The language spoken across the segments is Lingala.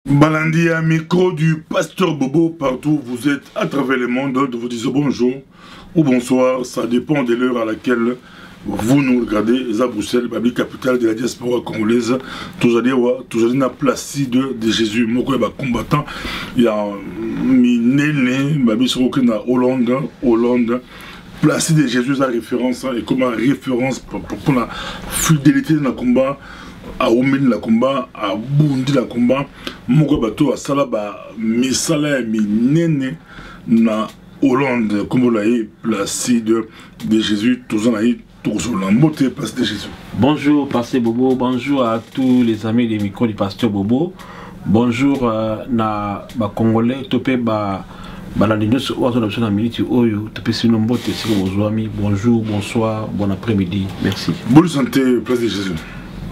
Balandi à micro du pasteur Bobo, partout où vous êtes à travers le monde, de vous dire bonjour ou bonsoir, ça dépend de l'heure à laquelle vous nous regardez. À Bruxelles, la capitale de la diaspora congolaise, toujours dans la place de Jésus, mon combattant, il y a Minene, Babi Soroke na Hollande, place de Jésus à référence, et comme référence pour la fidélité dans le combat. A Omen la combat, à Bundi la combat, Moko Bato à Salaba, Misala Minene na Hollande, comme vous l'avez placé de Jésus, tous en avez, toujours la beauté, place de Jésus. Bonjour, Pasteur Bobo, bonjour à tous les amis des micros du Pasteur Bobo, bonjour na ba Congolais, topé ba la ligne sur la minute oyo, topé sinon beauté, c'est vos amis, bonjour, bonsoir, bon après-midi, merci. Bonne santé, place de Jésus.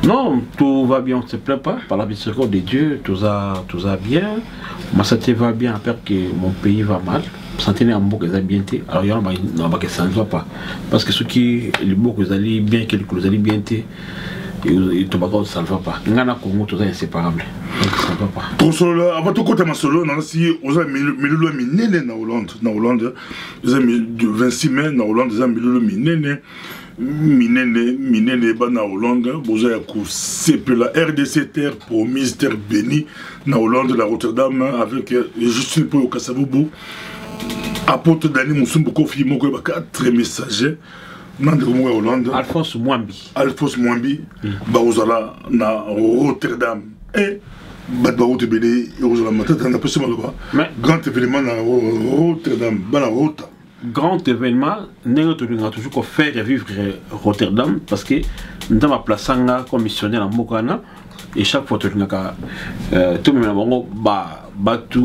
Non, tout va bien, on ne se plaint pas. Par la miséricorde de Dieu, tout va bien. Ma santé va bien, à part que mon pays va mal. Ma santé n'est pas bien. Alors, il y a que ça ne va pas. Parce que ceux qui les mots que vous allez bien, que vous allez bien, et tout le ça ne va pas. Il y a un Congo, tout ça est inséparable. Donc, ça ne va pas. Ton solo, avant tout côté ma solo, si vous avez mis le minene na Hollande, vous avez mis le 26 mai na Hollande, vous avez mis le minene. Minene ba na Hollande, vous avez coupé la RDC terre promise terre bénie na Hollande, la Rotterdam avec Justine Paul Kasavubu, apôtre Dani Moussumbu Kofi Moko ba 4 messagers na Hollande. Alphonse Mwambi, ba ozala na Rotterdam et ba route bénie et ozala matata na pese maloba. Grand événement na Rotterdam, ba na Rotterdam. Grand événement, nous avons toujours fait revivre Rotterdam parce que nous avons placé un commissionnaire en Mokana et chaque fois que nous avons tout le monde battu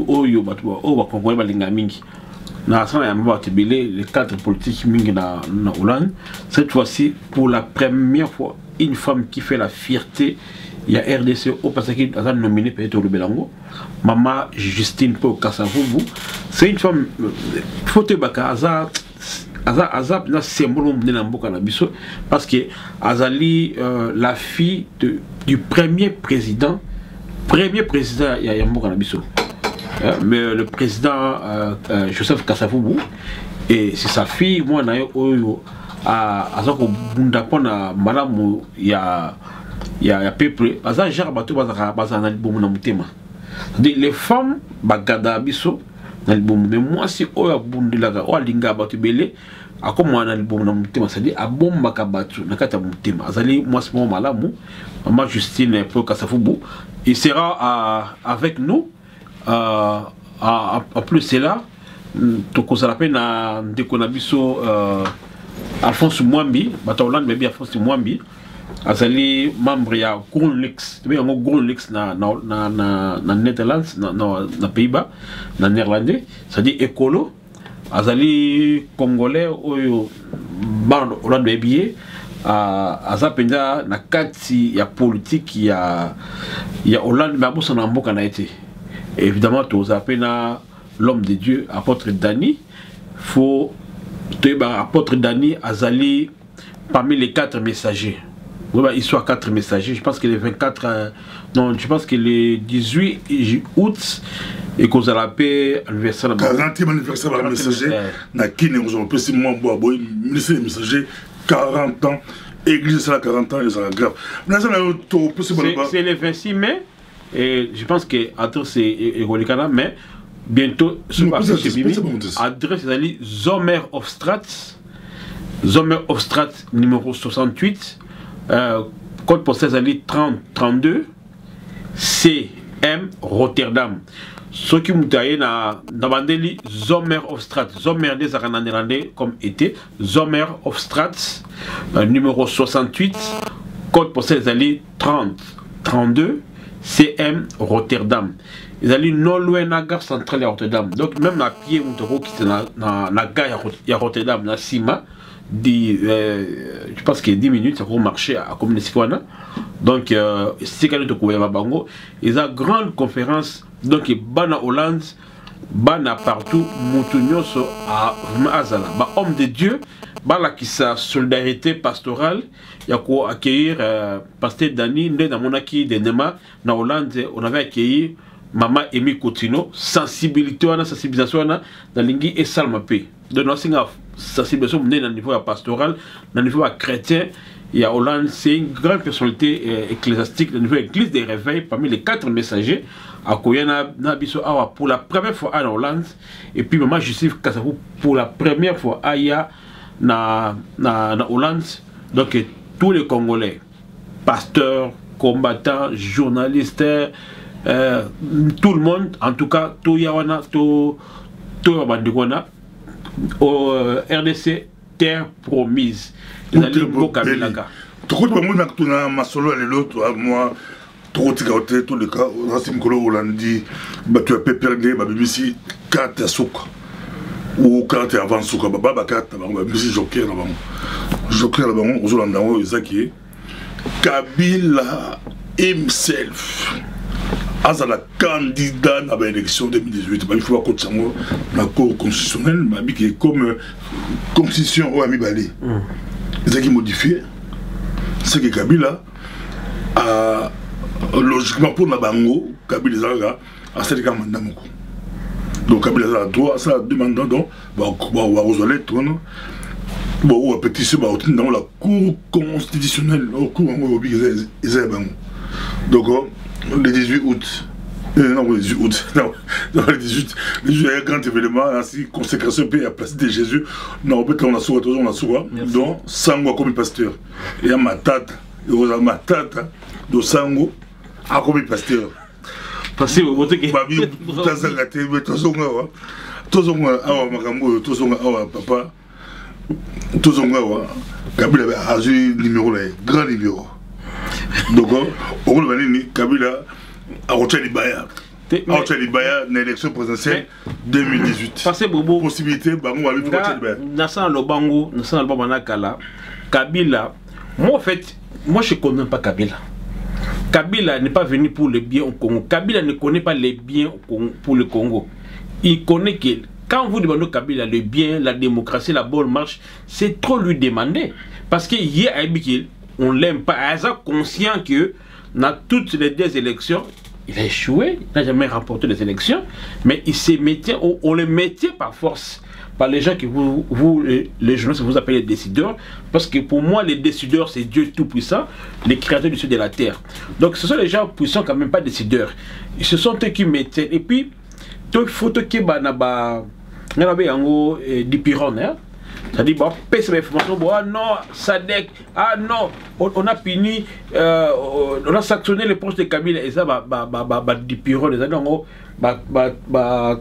les cadres politiques na Hollande. Cette fois-ci, pour la première fois, une femme qui fait la fierté. Il y a RDC au passé qui a nominé peut-être le Belango. Maman Justine Paul Kasavubu. C'est une femme. Faut te baka Azab na symbole de Namboka Nabiso parce que Azali la fille du premier président il y a Namboka Nabiso. Mais le président Joseph Kasavubu et c'est sa fille moi na yo Azako Bundapona madame il y a peuple les femmes bagada biso mais moi si oya bundilaka o linga batu belé akoma na libomu na mutema c'est à dire abomba kabatu na kata mutema azali moi ce moment malamu maman Justine Paul Kasavubu il sera avec nous en plus c'est là to ça rappelle na ndeko na biso Alphonse Mwambi bata Hollande mais bien Alphonse Mwambi azali membre ya Gronlix Gronlix na Netherlands na Pays-Bas na néerlandais c'est-à-dire écolo azali congolais oyo bando Hollande bebié azapenda na kati ya politique ya Hollande mais abosa na mboka na été évidemment to zapena l'homme de Dieu apôtre Dani faut apôtre Dani azali parmi les 4 messagers. Ils sont 4 messagers. Je pense que les 24. Non, je pense que les 18 août et qu'on a la paix anniversaire. 40e anniversaire de la messager. Na kine on a passé moi boy ministre messager 40 ans. Église ça 40 ans et ça grave. C'est le 26 mai et je pense que adresse c'est Egolikana mais bientôt ce passé chez Bibi. Adresse c'est Zomer of Strat numéro 68. Code postal ali 3032 CM Rotterdam. Ce qui m'a dit na bandeli Zomer of Strat. Zomer des néerlandais comme été. Zomer of Strat numéro 68. Code postal ali 3032 CM Rotterdam. Ils allaient non loin de la gare centrale à Rotterdam. Donc même à pied on qui était na gare à Rotterdam na Sima. Je pense que 10 minutes ça va marcher à communiquer. Donc c'est quand nous trouvons à Bango ils ont grande conférence donc bana Hollande bana partout Moutounioso à Azala ba homme de Dieu bala qui sa solidarité pastorale il y a quoi accueillir pasteur Dani né dans mon acquis de Nema na Hollande on avait accueilli Maman Emi Coutinho, sensibilité, sensibilisation, dans l'ingui et salmapé. Donc, nous avons sensibilisation au niveau pastoral, au niveau chrétien. Il y a Hollande, c'est une grande personnalité ecclésiastique au niveau de l'église des réveils, parmi les 4 messagers. À Koyana, pour la première fois en Hollande, et puis maman Justif Kassavou pour la première fois à na Hollande. Donc, tous les Congolais, pasteurs, combattants, journalistes, tout le monde, en tout cas, tout Yawana, tout Yawana, au RDC, terre promise. Tout le monde a masolo à l'autre, moi, tout le cas, Racine Kolo Hollandi, tu as perdu, ici, 4 souka. Ou 4 avant souka, baba 4, ici, joker là-bas. Joker là-bas, aux Hollandais, Zaki. Kabila himself. As la candidat à l'élection 2018, il faut que la Cour constitutionnelle, comme constitution au Amibali. C'est qui modifié, c'est que Kabila a logiquement pour la Bango, Kabila a cette mandat. Donc Kabila a droit à ça demandant donc résoudre bon pétition dans la Cour constitutionnelle au cours donc le 18 août. Non, le 18 août. Non, le 18. Le 18 il y a un grand événement, ainsi, consécration pays à place de Jésus. Non, en fait, on a souvent, donc, Sango comme pasteur. Il y a ma tata, il y a ma tata, de Sango, à comme pasteur. Parce que vous votez que. Babi, Tazagate, Tozonga, Tozonga, Awa Makambo, Tozonga, Awa Papa, Tozonga, Kabila a eu numéro là, grand numéro. Donc, on va dire Kabila a retiré les Baya. A retiré les Baya dans l'élection présidentielle 2018. Parce que Bobo. Possibilité, bah, on va lui retirer les Baya. Nassan Lobango, Nassan Lobango, Kabila. Moi, en fait, moi, je ne connais pas Kabila. Kabila n'est pas venu pour le bien au Congo. Kabila ne connaît pas les biens pour le Congo. Il connaît que quand vous demandez Kabila le bien, la démocratie, la bonne marche, c'est trop lui demander. Parce qu'il y a on ne l'aime pas. Il est conscient que dans toutes les 2 élections, il a échoué, il n'a jamais remporté les élections, mais il s'est mettait, on le mettait par force, par les gens que vous les journalistes, vous appelez les décideurs, parce que pour moi, les décideurs, c'est Dieu Tout-Puissant, les créateurs du ciel et de la terre. Donc ce sont les gens puissants, quand même pas décideurs. Ce sont eux qui mettaient. Et puis, il faut que du Piron, hein. C'est-à-dire, bon, pèse l'information, bon, ah non, Sadek, ah non, on a puni, on a sanctionné les proches de Kabila, et ça, du Piron, les années,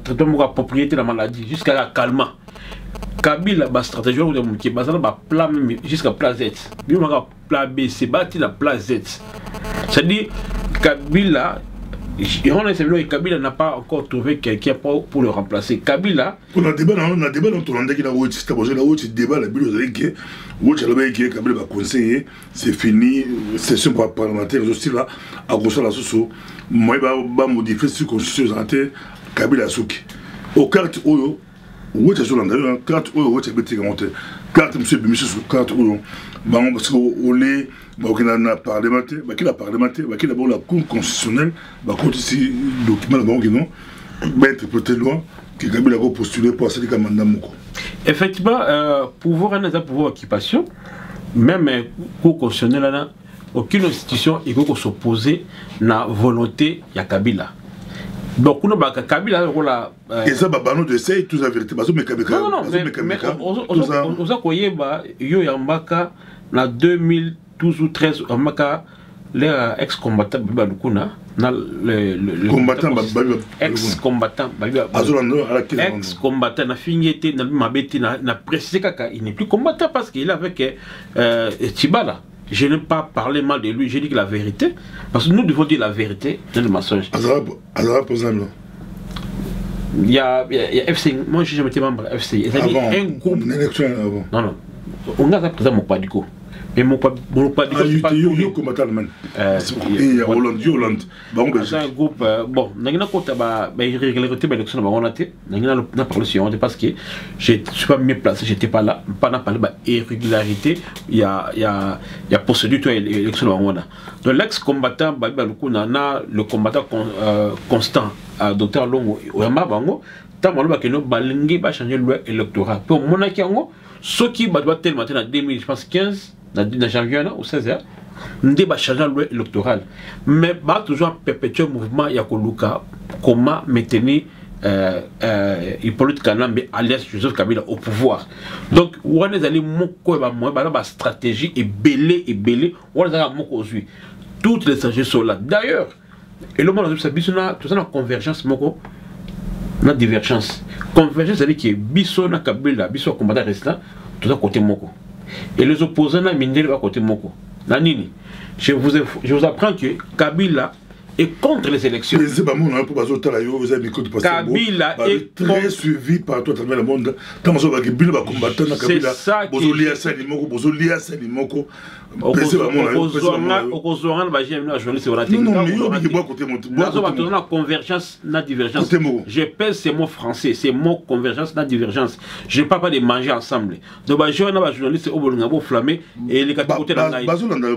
traitement de propriété de la maladie, jusqu'à la calmant. Kabila, stratégie, plan jusqu'à place Z. Il y a plan B, c'est bâti la place Z. C'est-à-dire, Kabila, Kabila n'a pas encore trouvé quelqu'un pour le remplacer. Kabila. On a débat dans le qui a eu débat la Kabila va conseiller, c'est fini, session parlementaire aussi là, à cause de la socio. Moi, je vais modifier cette constitution Kabila Souki. Au carte Oyo, où est-ce que carte Oyo, où est-ce que carte M. Bimichou, carte Oyo. Parce qu'on est. Qui a parlementé, qui a la Cour constitutionnelle, qui a document qui a interprété loi, qui a postulé pour accéder à mandat. Effectivement, pouvoir un pouvoir occupation, même Cour constitutionnelle, aucune institution ne peut s'opposer à la volonté de Kabila. Donc, on a Kabila. Et ça, on essaye tout la vérité. Non, non, mais on a croyé que en 2012 ou 2013, les ex-combattants ex-combattant na fingé na précisé qu'il n'est plus combattant parce qu'il est avec Tibala. Je n'ai pas parlé mal de lui, j'ai dit que la vérité, parce que nous devons dire la vérité dans le mensonge. Il y a FC, moi j'ai jamais été membre de FC. Avant, un groupe. Une élection avant. Non, non. On a présent mon Padiko. mais mon pas yo combattant man et Hollande c'est un groupe bon nangina kota ba irrégularité ba élection ba on a été nangina na parler sur parce que je suis pas bien placé, j'étais pas là, pas na parler ba irrégularité il y a procédure toi élection ba on a donc l'ex combattant ba lukuna na le combattant constant docteur Longo oyamba bango tamo ba keno balingi ba changer loi électorale pour monaki ngo ce qui ba doit tellement en 2000 je pense 15 dans janvier ou 16 heures ndé ba changer loi électorale mais ba toujours perpétuer mouvement ya koluka comment maintenir Hippolyte Kanambe alias Joseph Kabila au pouvoir. Donc on est allé moko ba moi ba stratégie et belé on est allé moko aujourd'hui toutes les stratégies sont là d'ailleurs et le monde ça bisona tout ça na convergence moko na divergence convergence c'est à dire que biso na Kabila biso combattant restant tout ça côté moko et les opposants na mindele ba côté moko na nini je vous apprends que Kabila est contre les élections. Kabila est très suivi par tout à travers le monde. Tant que Kabila va combattre na Kabila bozolia sali moko convergence na divergence. Je pèse ces mots français, ces mots convergence na divergence. Je ne parle pas de manger ensemble. Donc les journalistes au Bolingabo flammé et les côté la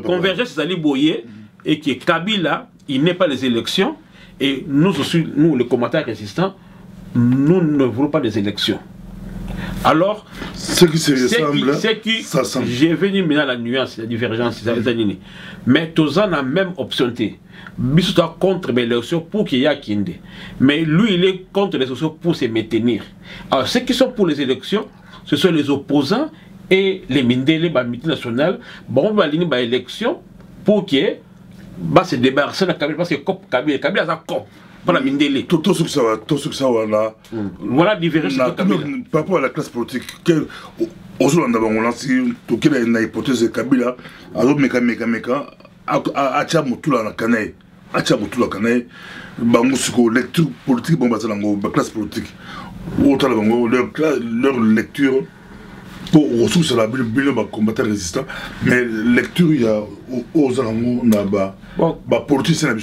convergence c'est ali boyer et que Kabila il n'est pas les élections et nous aussi nous les combattants résistants nous ne voulons pas les élections. Alors, ce qui se ressemble, ça semble. J'ai venu maintenant la nuance, la divergence, mais tous en a même option. Bissou est contre les élections pour qu'il y ait Kinde. Mais lui, il est contre les élections pour se maintenir. Alors, ceux qui sont pour les élections, ce sont les opposants et les Mindele, les multinationales. Bon, on va aligner les élections pour qu'il y ait se débarrasser de Kabila parce que Kabila a un cop. Voilà, tout ce que ça va là. Voilà, divergence. Par rapport à la classe politique, aujourd'hui, on a une hypothèse de Kabila, alors méca, à Tchamoutoula la Kanaï, à Tchamoutoula Kanaï, Bangousko, lecture politique, bon, la classe politique, leur lecture. Pour ressources à la Bible, combattant résistant, mais lecture, il y a aux alentours, na politiciens.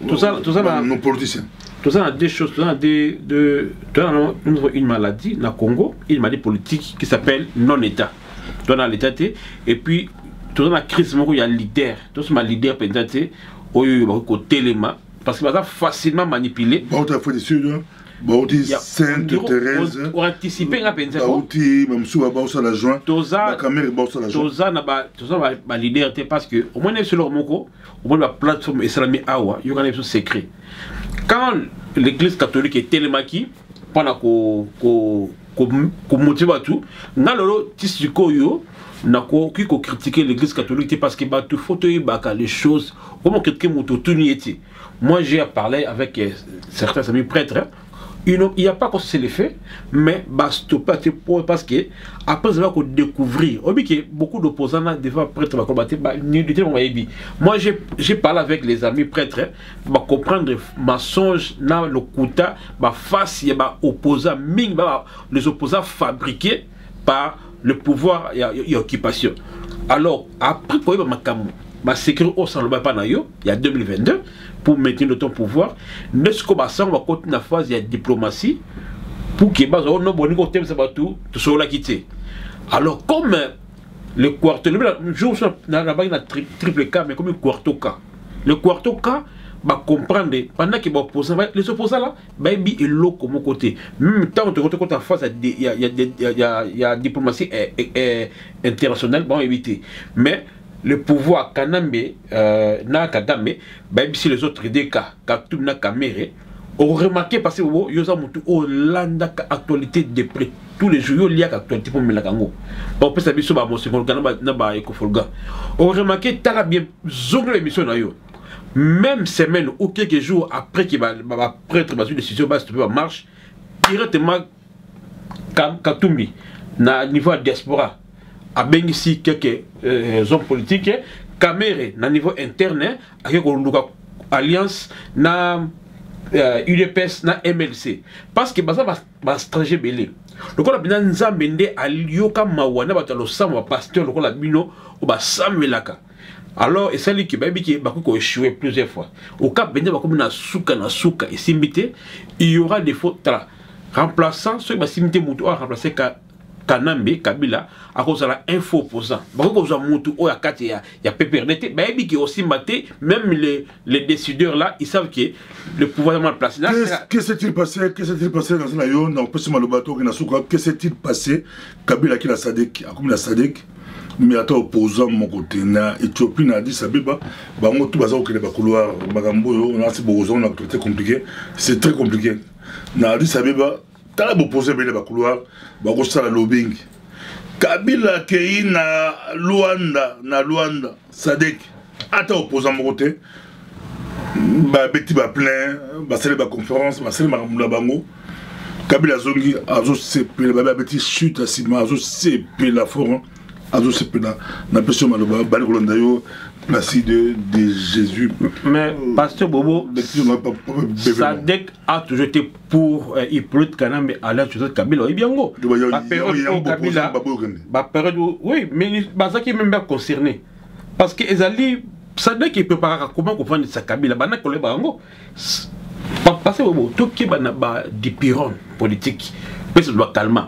Tout ça, nos politiciens. Tout ça, a des choses, tout ça, nous avons une maladie, dans le Congo, une maladie politique qui s'appelle non-État. Tout ça, l'État, et puis, tout ça, la crise, il y a leader, tout ça, leader, peut-être, il y a téléma, parce que ça facilement manipulé. Sainte Thérèse pour anticiper la peine la joint Toza na leader parce que au moins sur leur moko au moins la plateforme islamique awa il y a un secret quand l'église catholique est télémaki pendant ko motive tout na lolo tisiko yo na ko critiquer l'église catholique parce que ba tout photo baka les choses comment quelqu'un moto tout nieti. Moi j'ai parlé avec certains amis prêtres. Il n'y a pas que c'est l'effet, mais parce que après ça va découvrir. Beaucoup d'opposants devant prêtres va combattre. Moi j'ai parlé avec les amis prêtres, va comprendre mensonge dans le kouta, face il y a opposants, les opposants fabriqués par le pouvoir et l'occupation. Alors après pour ma sécurité au sein il y a 2022 pour maintenir le temps pouvoir n'est-ce qu'on va continuer la phase de diplomatie pour que tout soit quitté. Alors comme le quarto le jour la triple cas mais comme un quarto cas le quarto cas va comprendre pendant que les opposants là baby et l'eau comme côté même temps de côté en face il y a diplomatie internationale bon éviter mais le pouvoir Kanambe na Kagame même si les autres des cas Katum na Kamere ont remarqué parce que yoza mutu Hollande actualité de près tous les jours il y a actualité pour Melakango on peut savoir sur mon second na ba ekofolga ont remarqué tala bien zongle émission na yo même semaine ou quelques jours après qu'il va prêtre une décision base de marche directement Katumbi na niveau diaspora a bien ici quelques hommes politiques Kamere na niveau interne avec alliance na UDPS na MLC parce que baza ba stratégie belé lokola bina nzambe nde alioka mawana bato losamba pasteur lokola bino o basamelaka. Alors et celle qui baby qui bako échoué plusieurs fois. Au cap bende bako na suka et simbité, il y aura des fautes là. Remplaçant ceux qui simité mutu a remplacer Kanambe Kabila à cause de la info opposant. Bako ko mutu o ya kati ya PPRD, baby qui aussi maté même les décideurs là, ils savent que le pouvoir est mal placé. Que s'est-il passé dans un avion dans le bateau qui n'a suka? Que s'est-il passé Kabila qui la Sadek, a comme la Sadek? Mais attends, opposant mon côté, na Éthiopie n'a dit ça, bah, on tout bazar que les couloirs, Bagambo, on a ces beaux on a très compliqué, c'est très compliqué. Na dit ça, bah, t'as opposé les couloirs, bah, on ça la lobbying. Kabila Kei na Luanda, Sadek, attends, opposant mon côté, bah, Betty va plein, bah, c'est la conférence, bah, c'est le Maramoula Bango. Kabila Zongi, Azo CP, bah, Betty chute à Sima, Azo CP la forêt. De Jésus. Mais Pasteur Bobo, Sadek a toujours été pour Hippolyte Kanambe à l'âge de Kabila. Oui, mais ça qui est même pas concerné. Parce que Ezali, Sadek il prépare comment comprendre sa Kabila. Bana Kole Bango. Pasteur Bobo, tout qui est des pyrone politique, ça doit calmer.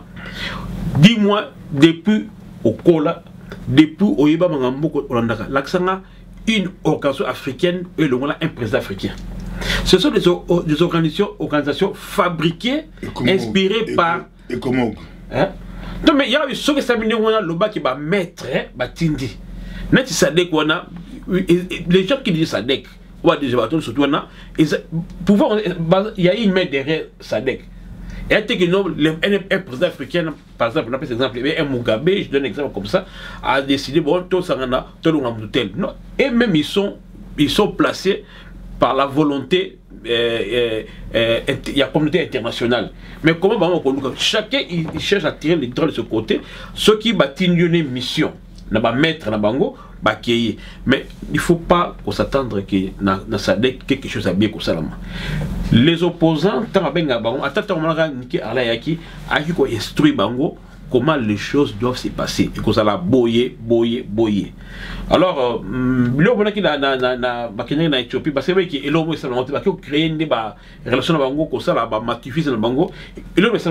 Dis-moi, depuis au Kola, depuis au Yéba Mangamboko Olandaka, l'Aksanga, une organisation africaine et le un président africain. Ce sont des organisations fabriquées, inspirées par. Et comment? Non, mais il y a ce que ça veut dire, le bas qui va mettre, Batindi. Net Sadek, les gens qui disent Sadek, ou des débatteurs surtout, il y a une main derrière Sadek. Et un président africain, par exemple, on appelle cet exemple, un Mugabe, je donne un exemple comme ça, a décidé, bon, tout ça, tout le tel. Non. Et même ils sont placés par la volonté il y a communauté internationale. Mais comment chacun il cherche à tirer les droits de ce côté, ceux qui bâtissent une mission, n'a pas mettre na bango, mais il ne faut pas s'attendre que dans Sadek quelque chose à bien comme ça. Les opposants, comment les choses doivent se passer et que ça la boyer. Alors, le qui na Éthiopie, parce que l'homme est créé des relations avec Bango, que ça la matifie dans Bango, et l'homme est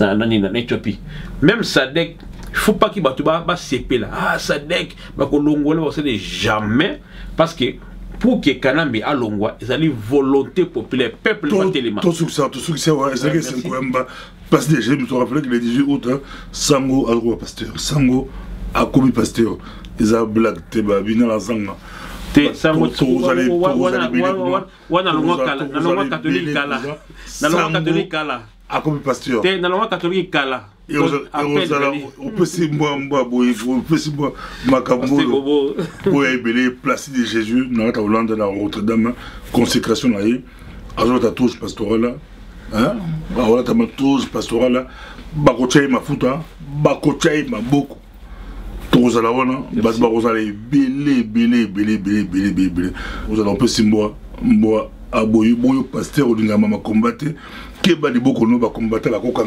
en Éthiopie. Même Sadek, il ne faut pas qu'il va CP là. Ah, Sadek, jamais, parce que pour que Kanambe a Longwa, ils ont une volonté populaire, peuple tellement. Tout succès, ouais, c'est quand même parce que je me suis rappelé que le 18 août, Sango a droit pasteur, Sango a commis pasteur, ils ont blague, Teba, Bina la Zanga. Sango, catholique a commis pasteur. Catholique Kala. Et on peut se moi, Macambo, pour ébeler, placer de Jésus, dans la Hollande, dans Notre-Dame, consécration là, alors ta touche pastorale, hein, voilà ta touche pastorale, Bakochaï ma fouta, Bakochaï ma beaucoup. Tous à la wana, Basbarosale, belé. Vous allez un peu simboire, bois, aboyer, boyo, pasteur, ou d'une maman combattre, qui est badi beaucoup, nous va combattre la coca.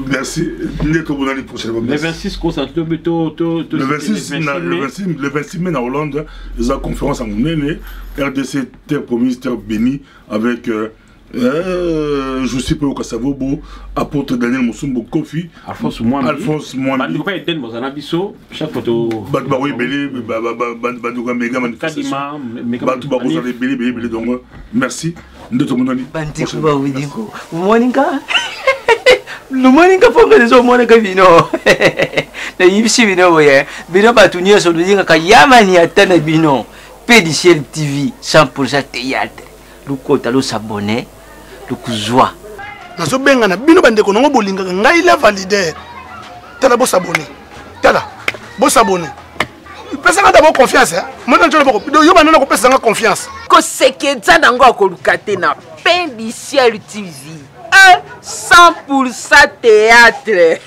Merci. Le 26 le 26 mai en Hollande, ils ont conférence en Guinée, RDC Terre Promise, Terre Bénie, avec je sais pas au Kassavobo, apôtre Daniel Moussumbo Kofi, Alphonse Mwambi. Chaque photo. Merci. Lumoninga fonga dezo monika vino. Na yibisi vino boye. Bino batunia so dinga kayamani atana bino. PDCL TV 100% théâtre. Lukota lo s'abonner, lukuzwa. Nazo benga na bino bandeko nango bolinga ngai la validaire. Tala bo s'abonner. Tala bo s'abonner. Pesa nga d'abord confiance hein. Moi dans le boko. Yo banana ko pesa nga confiance. Ko sekenza nango akolukate na PDCL TV. 100% théâtre.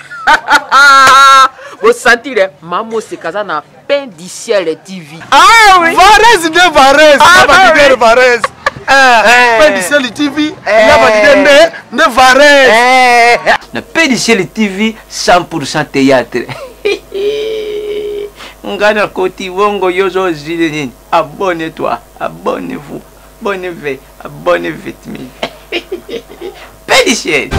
Vous sentez, maman c'est casa na PDCL TV. Ah oui. Varese de Varese. Ah Varese. PDCL TV ya validé nde Varese na PDCL TV 100% théâtre. Ngana koti wongo yozo zile nini. Abonne-toi, abonnez-vous, abonnez-vous, abonnez-vous. PDCL.